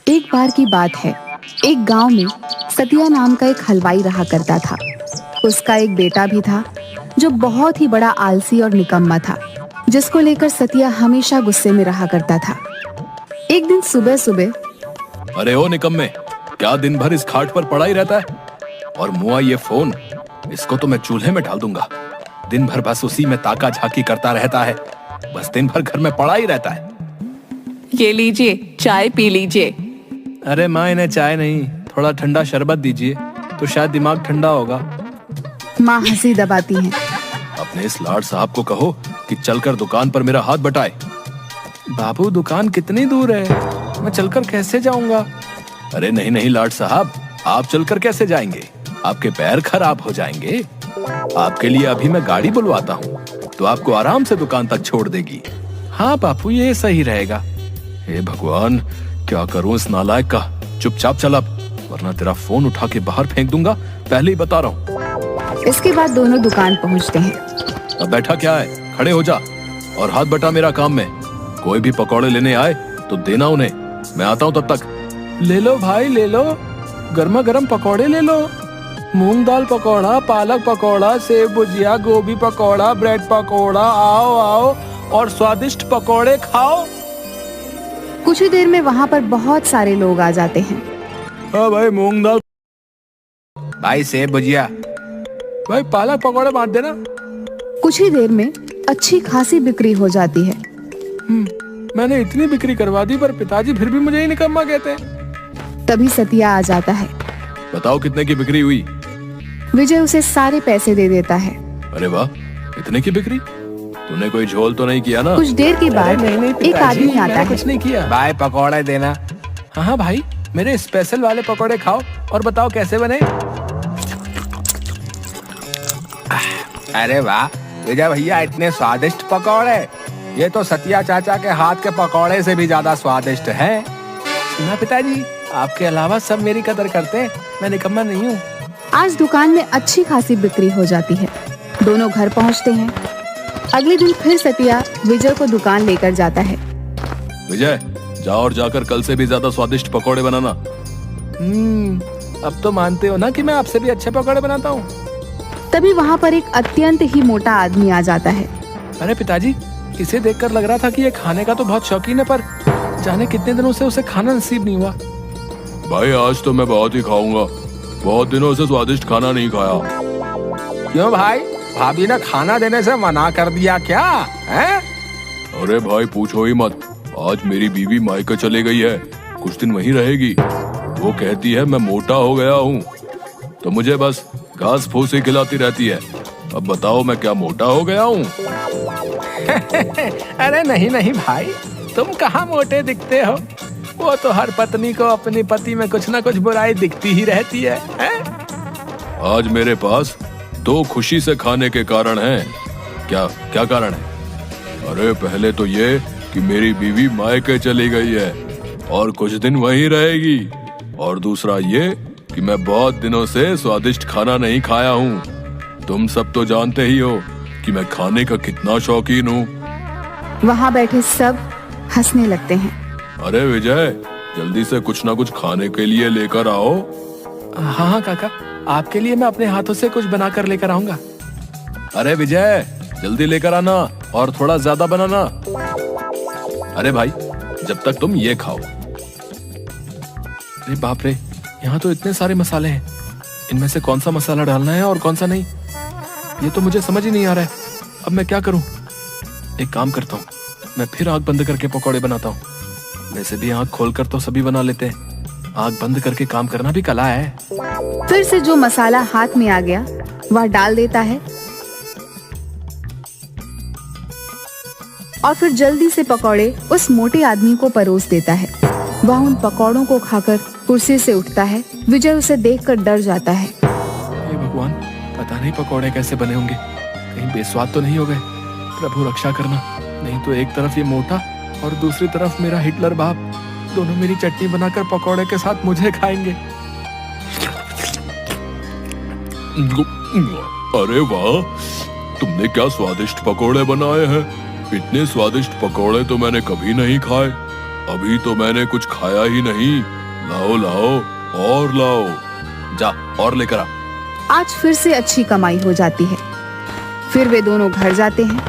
एक बार की बात है, एक गांव में सतिया नाम का एक हलवाई रहा करता था। उसका एक बेटा भी था जो बहुत ही बड़ा आलसी और निकम्मा था, जिसको लेकर सतिया हमेशा गुस्से में रहा करता था। एक दिन सुबह सुबह, अरे ओ निकम्मे, क्या दिन भर इस खाट पर पड़ा ही रहता है? और मुआ ये फोन, इसको तो मैं चूल्हे में डाल दूंगा। दिन भर बस उसी में ताका झाकी करता रहता है, बस दिन भर घर में पड़ा ही रहता है। ये लीजिए, चाय पी लीजिए। अरे माँ, इन्हें चाय नहीं, थोड़ा ठंडा शरबत दीजिए, तो शायद दिमाग ठंडा होगा। माँ हंसी दबाती हैं। अपने इस लाड साहब को कहो कि चलकर दुकान पर मेरा हाथ बटाए। बाबू, दुकान कितनी दूर है, मैं चलकर कैसे जाऊंगा? अरे नहीं नहीं लाड साहब, आप चलकर कैसे जाएंगे? आपके पैर खराब हो जाएंगे। आपके लिए अभी मैं गाड़ी बुलवाता हूँ, तो आपको आराम से दुकान तक छोड़ देगी। हाँ बापू, ये सही रहेगा। हे भगवान, क्या करूं इस नालायक का। चुपचाप चल अब, वरना तेरा फोन उठा के बाहर फेंक दूंगा, पहले ही बता रहा हूँ। इसके बाद दोनों दुकान पहुंचते हैं। अब बैठा क्या है, खड़े हो जा और हाथ बटा मेरा काम में। कोई भी पकौड़े लेने आए तो देना उन्हें, मैं आता हूँ तब तक। ले लो भाई, ले लो, गर्मा गर्म पकौड़े ले लो। मूंग दाल पकौड़ा, पालक पकौड़ा, सेब भुजिया, गोभी पकौड़ा, ब्रेड पकौड़ा, आओ आओ और स्वादिष्ट पकौड़े खाओ। कुछ ही देर में वहाँ पर बहुत सारे लोग आ जाते हैं। हाँ भाई, मूंग दाल, भाई सेब भुजिया, भाई पालक पकौड़े बांट देना। कुछ ही देर में अच्छी खासी बिक्री हो जाती है। मैंने इतनी बिक्री करवा दी, पर पिताजी फिर भी मुझे ही निकम्मा कहते हैं। तभी सतिया आ जाता है। बताओ कितने की बिक्री हुई? विजय उसे सारे पैसे दे देता है। अरे वाह, इतने की बिक्री? तूने कोई झोल तो नहीं किया ना? कुछ देर के बाद एक आदमी आता है। कुछ नहीं किया भाई, पकौड़े देना। हाँ भाई, मेरे स्पेशल वाले पकौड़े खाओ और बताओ कैसे बने। अरे वाह विजय भैया, इतने स्वादिष्ट पकौड़े। ये तो सतिया चाचा के हाथ के पकौड़े से भी ज्यादा स्वादिष्ट है। सुना पिताजी, आपके अलावा सब मेरी कदर करते हैं, मैं निकम्मा नहीं हूँ। आज दुकान में अच्छी खासी बिक्री हो जाती है। दोनों घर पहुँचते हैं। अगले दिन फिर सतिया विजय को दुकान लेकर जाता है। विजय, जाओ और जाकर कल से भी ज्यादा स्वादिष्ट पकौड़े बनाना। अब तो मानते हो ना कि मैं आपसे भी अच्छे पकौड़े बनाता हूँ। तभी वहाँ पर एक अत्यंत ही मोटा आदमी आ जाता है। अरे पिताजी, इसे देखकर लग रहा था कि ये खाने का तो बहुत शौकीन है, पर जाने कितने दिनों से उसे खाना नसीब नहीं हुआ। भाई आज तो मैं बहुत ही खाऊंगा, बहुत दिनों से स्वादिष्ट खाना नहीं खाया। क्यों भाई, भाभी ने खाना देने से मना कर दिया क्या है? अरे भाई पूछो ही मत, आज मेरी बीवी मायके चली गई है, कुछ दिन वहीं रहेगी। वो कहती है मैं मोटा हो गया हूँ, तो मुझे बस घास फूस ही खिलाती रहती है। अब बताओ मैं क्या मोटा हो गया हूँ? अरे नहीं नहीं भाई, तुम कहाँ मोटे दिखते हो, वो तो हर पत्नी को अपनी पति में कुछ ना कुछ बुराई दिखती ही रहती है, आज मेरे पास 2 खुशी से खाने के कारण हैं। क्या क्या कारण है? अरे पहले तो ये कि मेरी बीवी मायके चली गई है और कुछ दिन वहीं रहेगी, और दूसरा ये कि मैं बहुत दिनों से स्वादिष्ट खाना नहीं खाया हूँ। तुम सब तो जानते ही हो कि मैं खाने का कितना शौकीन हूँ। वहाँ बैठे सब हंसने लगते हैं। अरे विजय, जल्दी से कुछ ना कुछ खाने के लिए लेकर आओ। हाँ हाँ काका, आपके लिए मैं अपने हाथों से कुछ बना कर लेकर आऊंगा। अरे विजय, जल्दी लेकर आना और थोड़ा ज्यादा बनाना। अरे भाई, जब तक तुम ये खाओ। अरे बाप रे, यहाँ तो इतने सारे मसाले हैं, इनमें से कौन सा मसाला डालना है और कौन सा नहीं, ये तो मुझे समझ ही नहीं आ रहा है। अब मैं क्या करूं? एक काम करता हूँ, मैं फिर आंख बंद करके पकौड़े बनाता हूँ। वैसे भी आंख खोलकर तो सभी बना लेते हैं, आंख बंद करके काम करना भी कला है। फिर से जो मसाला हाथ में आ गया वह डाल देता है और फिर जल्दी से पकौड़े उस मोटे आदमी को परोस देता है। वह उन पकौड़ों को खाकर कुर्सी से उठता है। विजय उसे देखकर डर जाता है। हे भगवान, पता नहीं पकौड़े कैसे बने होंगे, कहीं बेस्वाद तो नहीं हो गए। प्रभु रक्षा करना, नहीं तो एक तरफ ये मोटा और दूसरी तरफ मेरा हिटलर बाप, दोनों मेरी चटनी बनाकर पकौड़े के साथ मुझे खाएंगे। अरे वाह, तुमने क्या स्वादिष्ट पकौड़े बनाए हैं। इतने स्वादिष्ट पकौड़े तो मैंने कभी नहीं खाए। अभी तो मैंने कुछ खाया ही नहीं। लाओ लाओ और लाओ। जा और लेकर आ। आज फिर से अच्छी कमाई हो जाती है। फिर वे दोनों घर जाते हैं।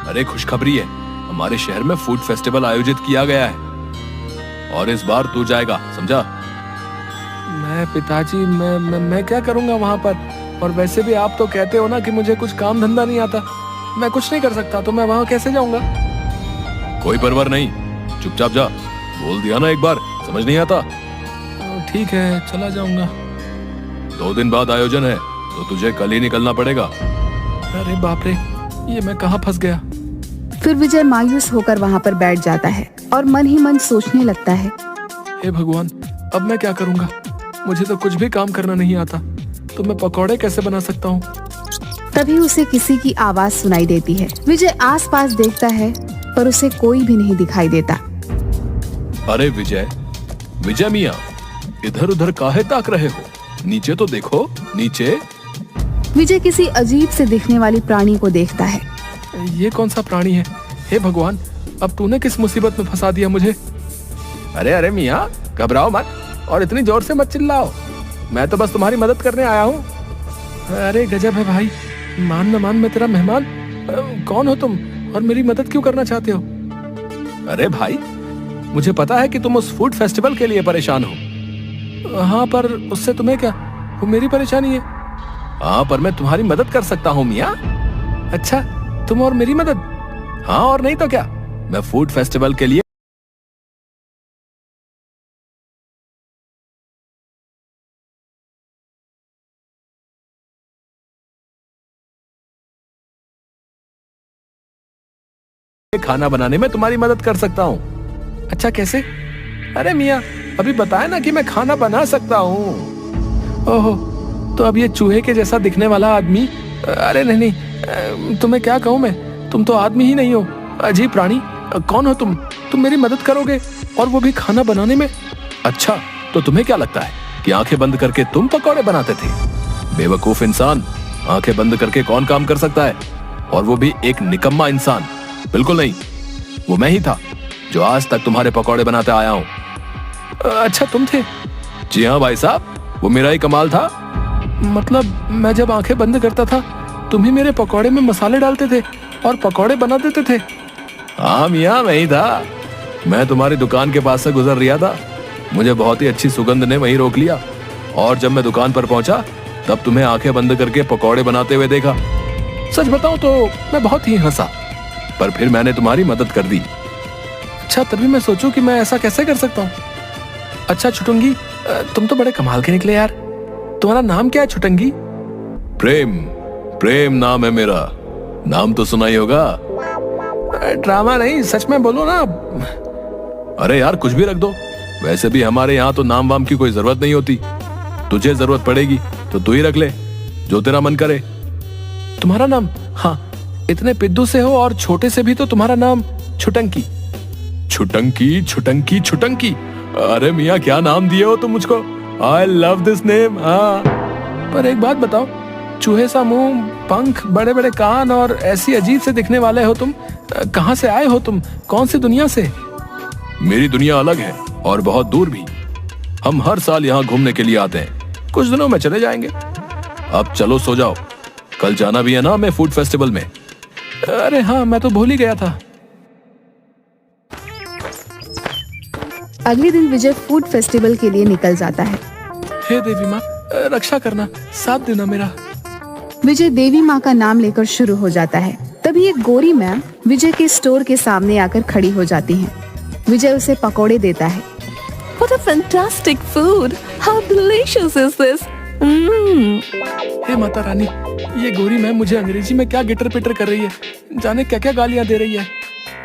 अरे खुशखबरी है, हमारे शहर में फूड फेस्टिवल आयोजित किया गया है और इस बार तू जाएगा, समझा? मैं पिताजी, मैं क्या करूंगा वहां पर? और वैसे भी आप तो कहते हो ना कि मुझे कुछ काम धंधा नहीं आता, मैं कुछ नहीं कर सकता, तो मैं वहां कैसे जाऊंगा? कोई परवाह नहीं, चुपचाप जा। बोल दिया ना एक बार, समझ नहीं आता? ठीक है, चला जाऊंगा। 2 दिन बाद आयोजन है, तो तुझे कल ही निकलना पड़ेगा। अरे बाप रे, ये मैं कहाँ फंस गया? फिर विजय मायूस होकर वहां पर बैठ जाता है और मन ही मन सोचने लगता है, हे भगवान, अब मैं क्या करूंगा? मुझे तो कुछ भी काम करना नहीं आता, तो मैं पकौड़े कैसे बना सकता हूँ? तभी उसे किसी की आवाज सुनाई देती है। विजय आसपास देखता है पर उसे कोई भी नहीं दिखाई देता। अरे विजय, विजय मियाँ, इधर उधर काहे ताक रहे हो? नीचे तो देखो, नीचे। विजय किसी अजीब से दिखने वाली प्राणी को देखता है। ये कौन सा प्राणी है? हे भगवान, अब तूने किस मुसीबत में फंसा दिया मुझे? अरे अरे मियाँ, घबराओ मत और इतनी जोर से मत चिल्लाओ, मैं तो बस तुम्हारी मदद करने आया हूँ। अरे गजब है भाई, मान न मान मैं तेरा मेहमान। कौन हो तुम और मेरी मदद क्यों करना चाहते हो? अरे भाई, मुझे पता है कि तुम उस फूड फेस्टिवल के लिए परेशान हो। हाँ, पर उससे तुम्हें क्या? वो मेरी परेशानी है। हाँ, पर मैं तुम्हारी मदद कर सकता हूँ मियाँ। अच्छा, तुम और मेरी मदद? हाँ, और नहीं तो क्या, मैं फूड फेस्टिवल के लिए खाना बनाने में तुम्हारी मदद कर सकता हूँ। अच्छा, कैसे? अरे मियाँ, अभी बताया ना कि मैं खाना बना सकता हूँ। ओहो, तो अब ये चूहे के जैसा दिखने वाला आदमी, अरे नहीं नहीं, तुम्हें क्या कहूँ मैं, तुम तो आदमी ही नहीं हो, अजीब प्राणी। कौन हो तुम मेरी मदद करोगे और वो भी खाना बनाने में? अच्छा, तो तुम्हें क्या लगता है कि आंखें बंद करके तुम पकौड़े बनाते थे? बेवकूफ इंसान, आंखें बंद करके कौन काम कर सकता है, और वो भी एक निकम्मा इंसान? बिल्कुल नहीं, वो मैं ही था जो आज तक तुम्हारे पकौड़े बनाते आया हूँ। अच्छा, तुम थे? जी हाँ भाई साहब, वो मेरा ही कमाल था। मतलब मैं जब आंखें बंद करता था तुम ही मेरे पकौड़े में मसाले डालते थे और पकौड़े बना देते थे? हाँ मियाँ, मैं ही था। मैं तुम्हारी दुकान के पास से गुजर रहा था, मुझे बहुत ही अच्छी सुगंध ने वहीं रोक लिया, और जब मैं दुकान पर पहुंचा तब तुम्हें आंखें बंद करके पकौड़े बनाते हुए देखा। सच बताऊं तो मैं बहुत ही हंसा, पर फिर मैंने तुम्हारी मदद कर दी। अच्छा, तभी मैं सोचूं कि मैं ऐसा कैसे कर सकता हूँ। अच्छा छुटुंगी, तुम तो बड़े कमाल के निकले यार। तुम्हारा नाम क्या है छुटंगी? प्रेम नाम है मेरा। नाम तो सुना ही होगा। ड्रामा नहीं, सच में बोलो ना। अरे यार, कुछ भी रख दो, वैसे भी हमारे यहाँ तो नाम वाम की कोई जरूरत नहीं होती। तुझे जरूरत पड़ेगी तो तू ही रख ले, जो तेरा मन करे। तुम्हारा नाम? हाँ, इतने पिद्दू से हो और छोटे से भी तो तुम्हारा नाम छुटंकी। छुटंकी छुटंकी छुटंकी, अरे मियाँ क्या नाम दिए हो तुम मुझको। I love this name. हाँ, पर एक बात बताओ, चूहे सा मुंह, पंख, बड़े बड़े कान और ऐसी अजीब से दिखने वाले हो तुम, कहाँ से आए हो तुम? कौन सी दुनिया से? मेरी दुनिया अलग है और बहुत दूर भी। हम हर साल यहाँ घूमने के लिए आते हैं, कुछ दिनों में चले जाएंगे। अब चलो सो जाओ, कल जाना भी है ना हमें फूड फेस्टिवल में। अरे हाँ, मैं तो भूल ही गया था। अगले दिन विजय फूड फेस्टिवल के लिए निकल जाता है। हे देवी माँ, रक्षा करना, साथ देना मेरा। विजय देवी माँ का नाम लेकर शुरू हो जाता है। तभी एक गोरी मैम विजय के स्टोर के सामने आकर खड़ी हो जाती हैं। विजय उसे पकौड़े देता है। What a fantastic food! How delicious is this? हे माता रानी, ये गोरी मैम मुझे अंग्रेजी में क्या गिटर पिटर कर रही है, जाने क्या क्या गालियाँ दे रही है।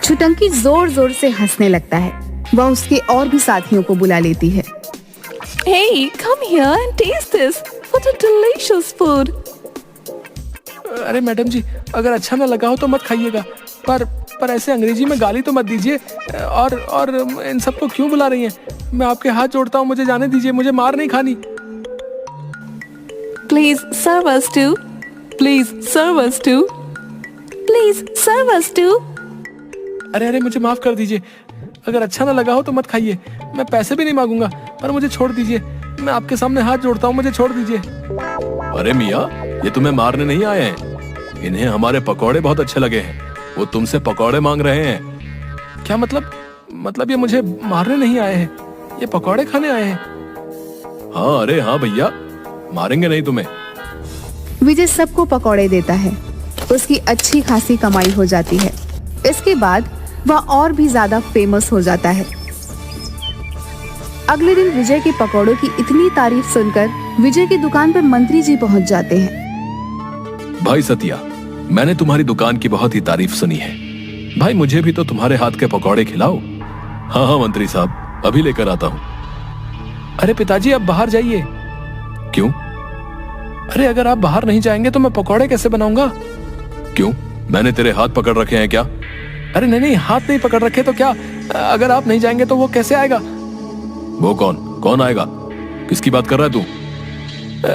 छुटंकी जोर जोर से हंसने लगता है। वह उसके और भी साथियों को बुला लेती है। Hey, come here and taste this. What a delicious food! अरे मैडम जी, अगर अच्छा ना लगा हो तो मत खाइएगा, पर ऐसे अंग्रेजी में गाली तो मत दीजिए। और इन सबको क्यों बुला रही हैं? मैं आपके हाथ जोड़ता हूँ, मुझे जाने दीजिए, मुझे मार नहीं खानी। Please serve us too. Please serve us too. Please serve us too. अरे अरे मुझे माफ कर दीजिए, अगर अच्छा ना लगा हो तो मत खाइए, मैं पैसे भी नहीं मांगूंगा, पर मुझे छोड़ दीजिए, मैं आपके सामने हाथ जोड़ता हूँ, मुझे छोड़ दीजिए। अरे मियाँ, ये तुम्हें मारने नहीं आए हैं, इन्हें हमारे पकौड़े बहुत अच्छे लगे हैं, वो तुमसे पकौड़े मांग रहे हैं। क्या मतलब ये मुझे मारने नहीं आए हैं, ये पकौड़े खाने आए हैं। हाँ, अरे हाँ भैया, मारेंगे नहीं तुम्हें। विजय सबको पकौड़े देता है, उसकी अच्छी खासी कमाई हो जाती है। इसके बाद वह और भी ज्यादा फेमस हो जाता है। अगले दिन विजय के पकौड़ों की इतनी तारीफ सुनकर विजय की दुकान पर मंत्री जी पहुंच जाते हैं। भाई सतिया, मैंने तुम्हारी दुकान की बहुत ही तारीफ सुनी है, भाई मुझे भी तो तुम्हारे हाथ के पकौड़े खिलाओ। हाँ हाँ मंत्री साहब, अभी लेकर आता हूँ। अरे पिताजी, आप बाहर जाइए। क्यों? अरे अगर आप बाहर नहीं जाएंगे तो मैं पकौड़े कैसे बनाऊंगा? क्यों, मैंने तेरे हाथ पकड़ रखे हैं क्या? अरे नहीं नहीं, हाथ नहीं पकड़ रखे तो क्या, अगर आप नहीं जाएंगे तो वो कैसे आएगा? वो कौन आएगा? किसकी बात कर रहा है तू?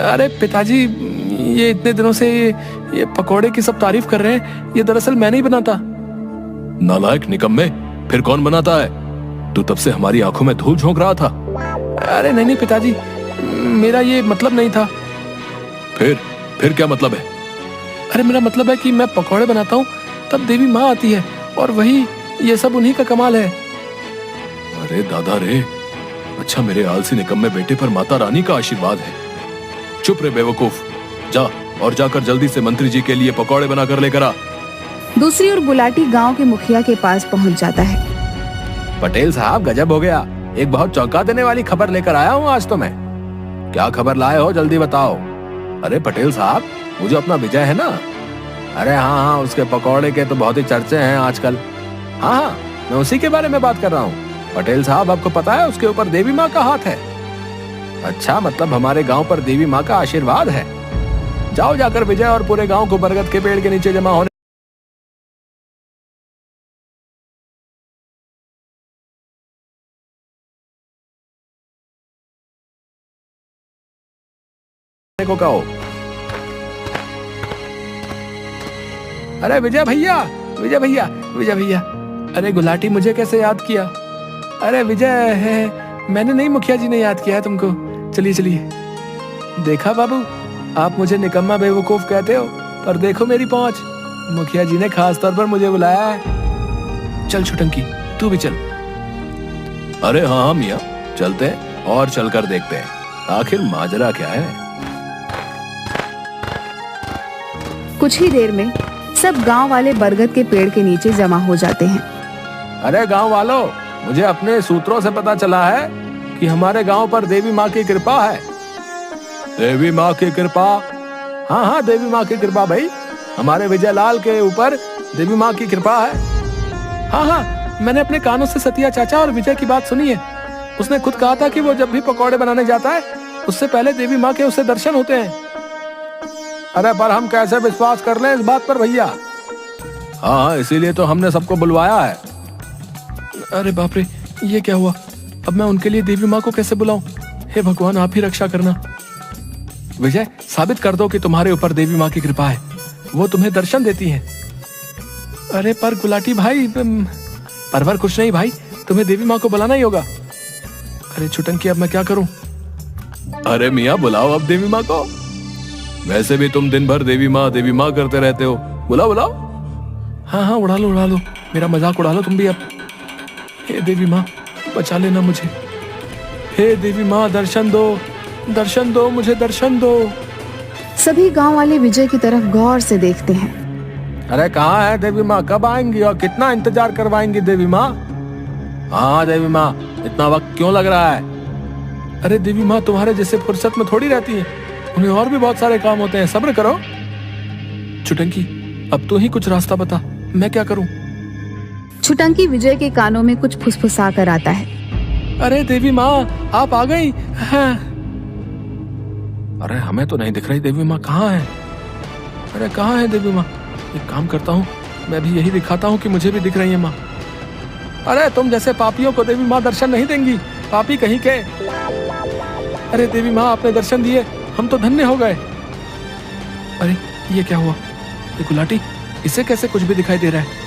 अरे पिताजी, ये इतने दिनों से ये पकौड़े की सब तारीफ कर रहे हैं, ये दरअसल मैं नहीं बनाता। नालायक निकम्मे, फिर कौन बनाता है? तू तब से हमारी आंखों में धूल झोंक रहा था। अरे नहीं नहीं पिताजी, मेरा ये मतलब नहीं था। फिर क्या मतलब है? अरे मेरा मतलब है कि मैं पकौड़े बनाता हूँ तब देवी माँ आती है, और वही ये सब उन्हीं का कमाल है। अरे दादा रे, अच्छा मेरे आलसी निकम्मे बेटे पर माता रानी का आशीर्वाद है। चुप रे बेवकूफ, जा और जाकर जल्दी से मंत्री जी के लिए पकौड़े बनाकर लेकर आ। दूसरी ओर गुलाटी गांव के मुखिया के पास पहुंच जाता है। पटेल साहब, गजब हो गया, एक बहुत चौंका देने वाली खबर लेकर आया हूँ आज तो मैं। क्या खबर लाए हो, जल्दी बताओ। अरे पटेल साहब, वो जो अपना विजय है ना, अरे हाँ, उसके पकौड़े के तो बहुत ही चर्चे हैं आजकल। हाँ, मैं उसी के बारे में बात कर रहा हूँ। पटेल साहब, आपको पता है उसके ऊपर देवी माँ का हाथ है। अच्छा, मतलब हमारे गांव पर देवी माँ का आशीर्वाद है। जाओ जाकर विजय और पूरे गांव को बरगद के पेड़ के नीचे जमा होने को कहो। अरे विजय भैया, विजय भैया, विजय भैया, अरे गुलाटी मुझे कैसे याद किया? अरे विजय है, मैंने नहीं, मुखिया जी ने याद किया है तुमको। चलिए चलिए। देखा बाबू, आप मुझे निकम्मा बेवकूफ कहते हो, पर देखो मेरी पहुंच, मुखिया जी ने खास तौर पर मुझे बुलाया है। चल छुटंकी, तू भी चल। अरे हाँ मियाँ, चलते हैं और चलकर देखते हैं आखिर माजरा क्या है। कुछ ही देर में सब गांव वाले बरगद के पेड़ के नीचे जमा हो जाते हैं। अरे गांव वालों, मुझे अपने सूत्रों से पता चला है कि हमारे गांव पर देवी माँ की कृपा है। देवी माँ की कृपा? हाँ हाँ, देवी माँ की कृपा भाई, हमारे विजय लाल के ऊपर देवी माँ की कृपा है। हाँ हाँ, मैंने अपने कानों से सतिया चाचा और विजय की बात सुनी है। उसने खुद कहा था कि वो जब भी पकौड़े बनाने जाता है उससे पहले देवी माँ के उससे दर्शन होते हैं। अरे पर हम कैसे विश्वास कर लें इस बात पर भैया? हाँ, इसीलिए तो हमने सबको बुलवाया है। अरे बाप रे, ये क्या हुआ? अब मैं उनके लिए देवी माँ को कैसे बुलाऊं? हे भगवान, आप ही रक्षा करना। विजय, साबित कर दो कि तुम्हारे ऊपर देवी माँ की कृपा है, वो तुम्हें दर्शन देती है। अरे पर गुलाटी भाई, परवर कुछ नहीं भाई, तुम्हें देवी माँ को बुलाना ही होगा। अरे छुटंकी, अब मैं क्या करूं? अरे मियाँ, बुलाओ अब देवी माँ को। वैसे भी तुम दिन भर देवी माँ करते रहते हो, बुलाओ बुलाओ। हाँ हाँ, उड़ा लो, मेरा मजाक उड़ा लो तुम भी अब। हे देवी माँ, बचा लेना मुझे। हे देवी माँ, दर्शन दो, मुझे दर्शन दो। सभी गांव वाले विजय की तरफ गौर से देखते हैं। अरे कहाँ है देवी माँ, कब आएंगी और कितना इंतजार करवाएंगी देवी माँ? हाँ देवी माँ, इतना वक्त क्यों लग रहा है? अरे देवी माँ तुम्हारे जैसे फुर्सत में थोड़ी रहती है, उन्हें और भी बहुत सारे काम होते हैं, सब्र करो। छुटंकी, अब तू ही कुछ रास्ता बता, मैं क्या करूं? छुटंकी विजय के कानों में कुछ फुसफुसा कर आता है। अरे देवी माँ, आप आ गई हैं? अरे हमें तो नहीं दिख रही देवी माँ, कहाँ है? अरे कहाँ है देवी माँ? एक काम करता हूँ, मैं भी यही दिखाता हूँ कि मुझे भी दिख रही है माँ। अरे तुम जैसे पापियों को देवी माँ दर्शन नहीं देंगी, पापी कहीं के। अरे देवी माँ, आपने दर्शन दिए, हम तो धन्य हो गए। अरे ये क्या हुआ? ये गुलाटी, इसे कैसे कुछ भी दिखाई दे रहा है?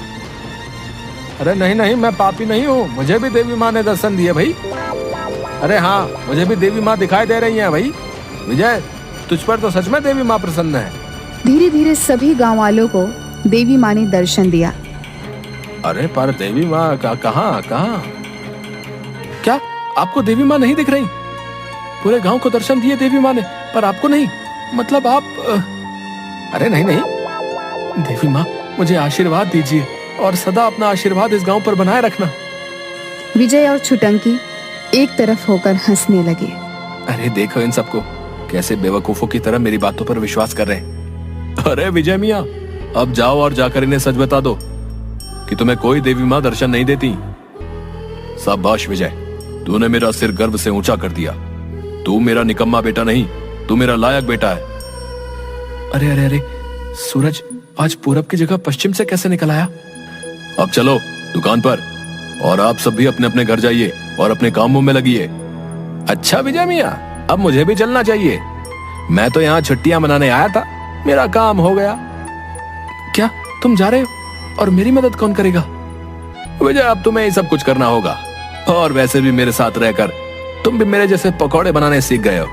अरे नहीं नहीं, मैं पापी नहीं हूँ, मुझे भी देवी माँ ने दर्शन दिए भाई। अरे हाँ, मुझे भी देवी माँ दिखाई दे रही हैं भाई। विजय, तुझ पर तो सच में देवी माँ प्रसन्न है। धीरे धीरे सभी गांव वालों को देवी माँ ने दर्शन दिया। अरे पर देवी माँ कहाँ कहाँ? क्या आपको देवी माँ नहीं दिख रही? पूरे गांव को दर्शन दिए देवी माँ ने, पर आपको नहीं? मतलब आप अरे नहीं नहीं, देवी माँ मुझे आशीर्वाद दीजिए और सदा अपना आशीर्वाद इस गांव पर बनाए रखना। विजय और छुटंकी एक तरफ होकर हंसने लगे। अरे देखो इन सबको, कैसे बेवकूफों की तरह मेरी बातों पर विश्वास कर रहे हैं। अरे विजय मियाँ, अब जाओ और जाकर इन्हें सच बता दो कि तुम्हें कोई देवी माँ दर्शन नहीं देती। शाबाश विजय, तूने मेरा सिर गर्व से ऊंचा कर दिया। तू मेरा निकम्मा बेटा नहीं, तू मेरा लायक बेटा है। अरे अरे अरे, सूरज आज पूरब की जगह पश्चिम से कैसे निकल आया? अब चलो दुकान पर, और आप सब भी अपने अपने घर जाइए और अपने कामों में लगिए। अच्छा विजय मियाँ, अब मुझे भी चलना चाहिए। मैं तो यहाँ छुट्टियां मनाने आया था, मेरा काम हो गया। क्या तुम जा रहे हो? और मेरी मदद कौन करेगा? विजय, अब तुम्हें ही सब कुछ करना होगा, और वैसे भी मेरे साथ रहकर तुम भी मेरे जैसे पकौड़े बनाने सीख गए हो।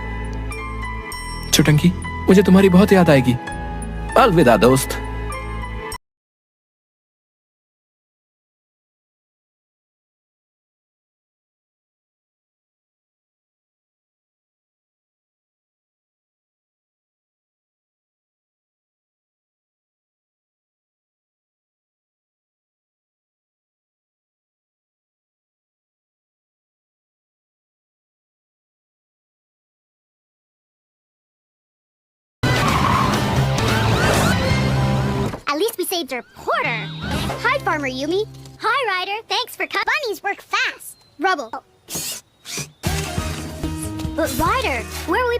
छुटंकी, मुझे तुम्हारी बहुत याद आएगी। अलविदा दोस्त। At least we saved our porter. Hi, Farmer Yumi. Hi, Ryder. Thanks for coming. Bunnies work fast. Rubble. But Ryder, where are we?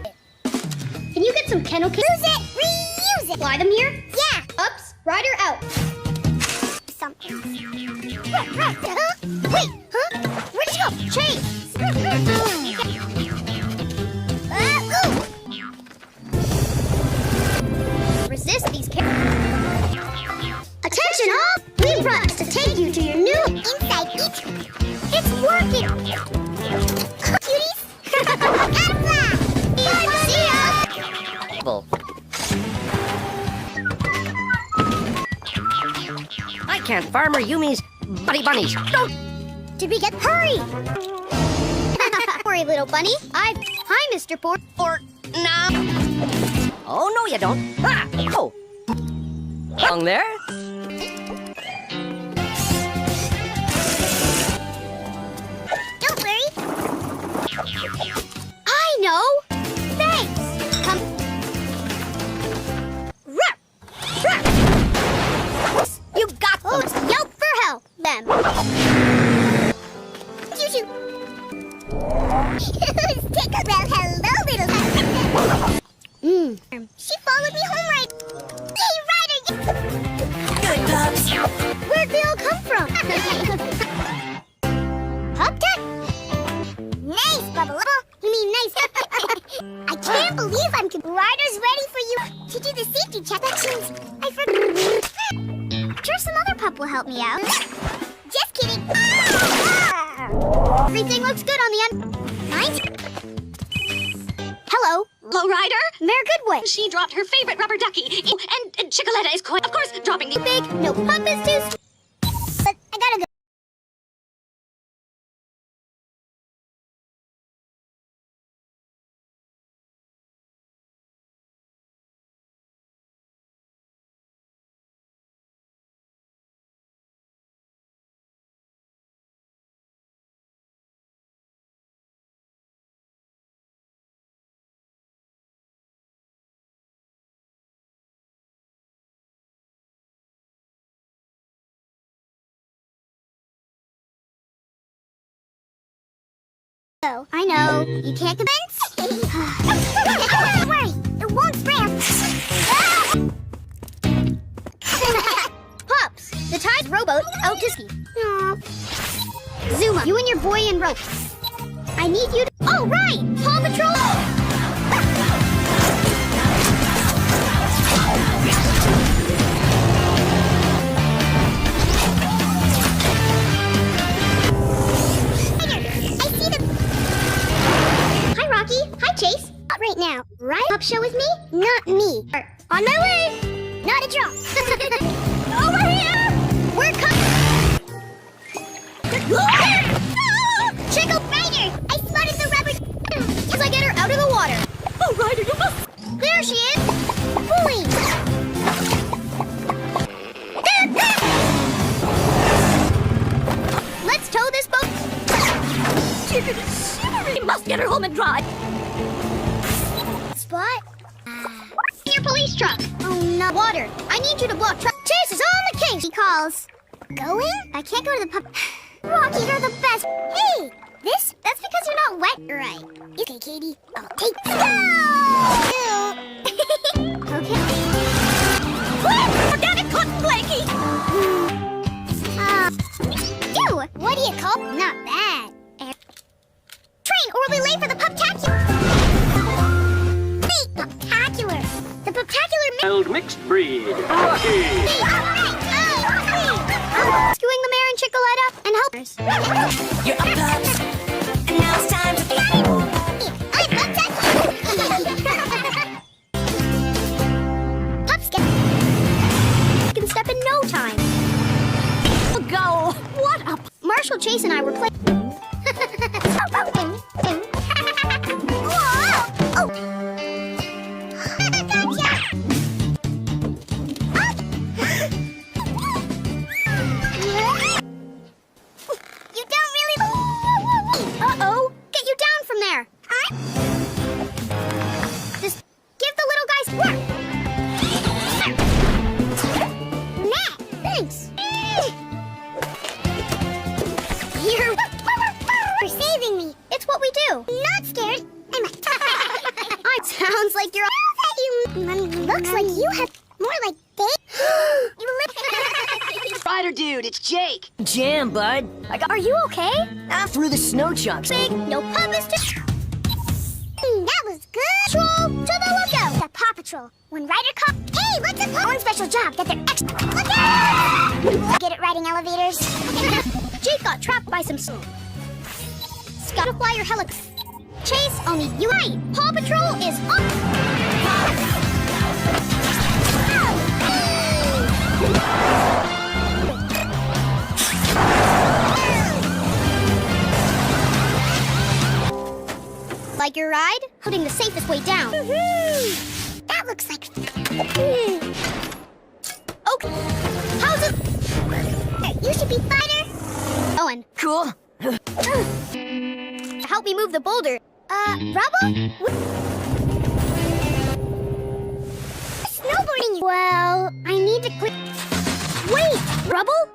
Can you get some kennel kids? Use it! Reuse it! Fly them here? Yeah! Ups, Ryder out. Something. Wait, huh? Where'd you go? Chase! Resist these Attention all! We brought to take you to your new inside each. It's working! Cuties! Got a blast! See ya! I can't Farmer Yumi's bunnies. Don't! Did we get... Hurry! Hurry, little bunny. Hi, Mr. Or now. Oh, no, you don't. Ah! Oh! Along there? Don't worry. I know. Thanks. Come. Ruff! Ruff! You got them. Oh, yelp for help. Them. Choo-choo. Tinkerbell, hello, little. She followed me home right. Hey, Ryder. Good pups. Where'd they all come from? Hop Tut? Nice, Bubble. You mean nice. I can't believe I'm... Ryder's ready for you to do the safety check. I forgot. Sure, some other pup will help me out. Just kidding. Everything looks good on the Mine's... Hello. Hello, Ryder. Mayor Goodway. She dropped her favorite rubber ducky. And Chicoletta is quite, of course, dropping the Big. No pup is too... But I gotta go. Oh, I know. You can't convince? Don't worry, it won't spray. Pops, the Tide rowboat out to sea. Aw. Zuma, you and your boy in ropes. I need you to... Oh, right! Paw Patrol! now. Right? Pup show with me? Not me. On my way. Not a drop. Over here. We're coming. Chickle Ryder! I spotted the rubber as I get her out of the water. Oh, Ryder, you must. There she is. Boing. Let's tow this boat. Chicken is shivering. We must get her home and dry. Spot. Your police truck. Oh no. Water. I need you to block truck. Chase is on the case. He calls. Going? I can't go to the pub. Rocky, you're the best. Hey, this? That's because you're not wet. Right. Okay, Katie. I'll take. Go! Okay. Forget it, cotton blankie. Ew, what do you call? Not bad. Train, or we'll be late for the puptacular. Wait, puptacular. The puptacular. Wild mixed breed. Rocky! Rescuing the mayor and Chicoletta and helpers. You're up, pups. And now it's time to I'm puptacular. Pups can step in no time. Go. What a... Marshall, Chase, and I were playing. Whoa! Oh! Gotcha! You don't really. Uh-oh! Get you down from there! Just give the little guys work! Matt, thanks! You're for saving me. It's what we do. Not scared. I'm. It sounds like you're. Looks like you have more like they. You live. Ryder dude, it's Jake. Jam, bud. Are you okay? I'm through the snow chunks. Big, no puppies to. That was good. Patrol to the lookout. The Paw Patrol. When Ryder cop. Hey, let's do one special job. Get their extra. Look out! Get it riding elevators. Jake got trapped by some snow. Gotta fly your helicopter. Chase, I'll need you. Right, Paw Patrol is on. Like your ride? Putting the safest way down. That looks like. Okay. How's it? You should be fighter. Owen. Cool. Help me move the boulder. Rubble? Snowboarding. Well, I need to quit. Wait, Rubble?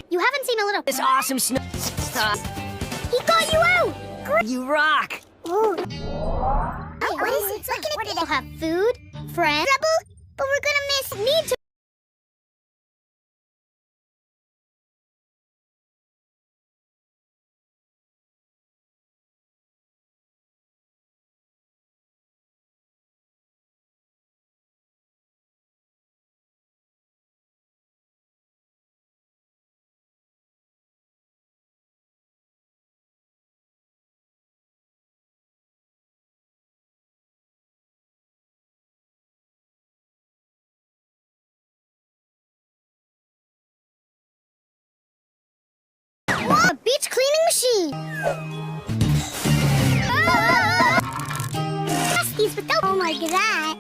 You haven't seen a little. This awesome snow. He got you out. You rock. Ooh. What is it? What did they have? Food? Friends? Rubble? But we're gonna miss. Need to. A beach cleaning machine. Huskies without. Oh my god.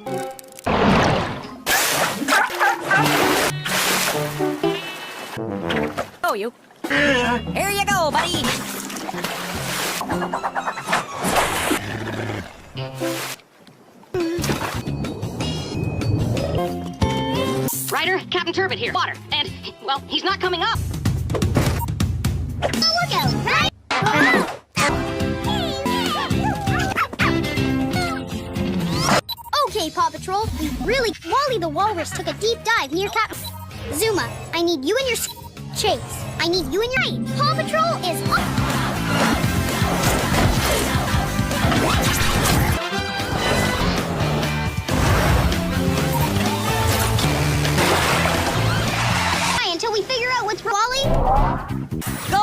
Oh, you. Here you go, buddy. Ryder, Captain Turbot here. Water. And, well, he's not coming up. Look out, right? Okay, Paw Patrol. Wally the Walrus took a deep dive near Cap. Zuma, I need you and your. Chase, I need you and your. Paw Patrol is up. Until we figure out what's Wally. Go.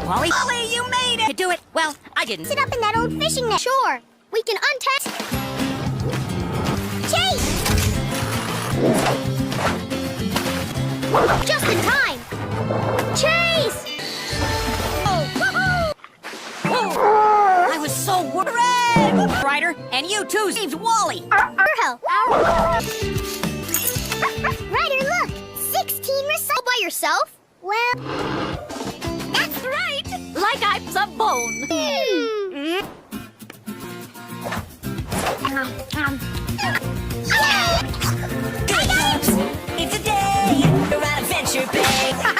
Wally, Wally, you made it! You do it. Well, I didn't. Sit up in that old fishing net. Sure, we can untest. Chase! Just in time. Chase! Oh, woohoo! Oh, I was so worried. Ryder, and you too saved Wally. Hell, Ryder, look! 16 recycle by yourself? Well, that's right. Like I'm some bone. It's a day. We're on adventure, babe.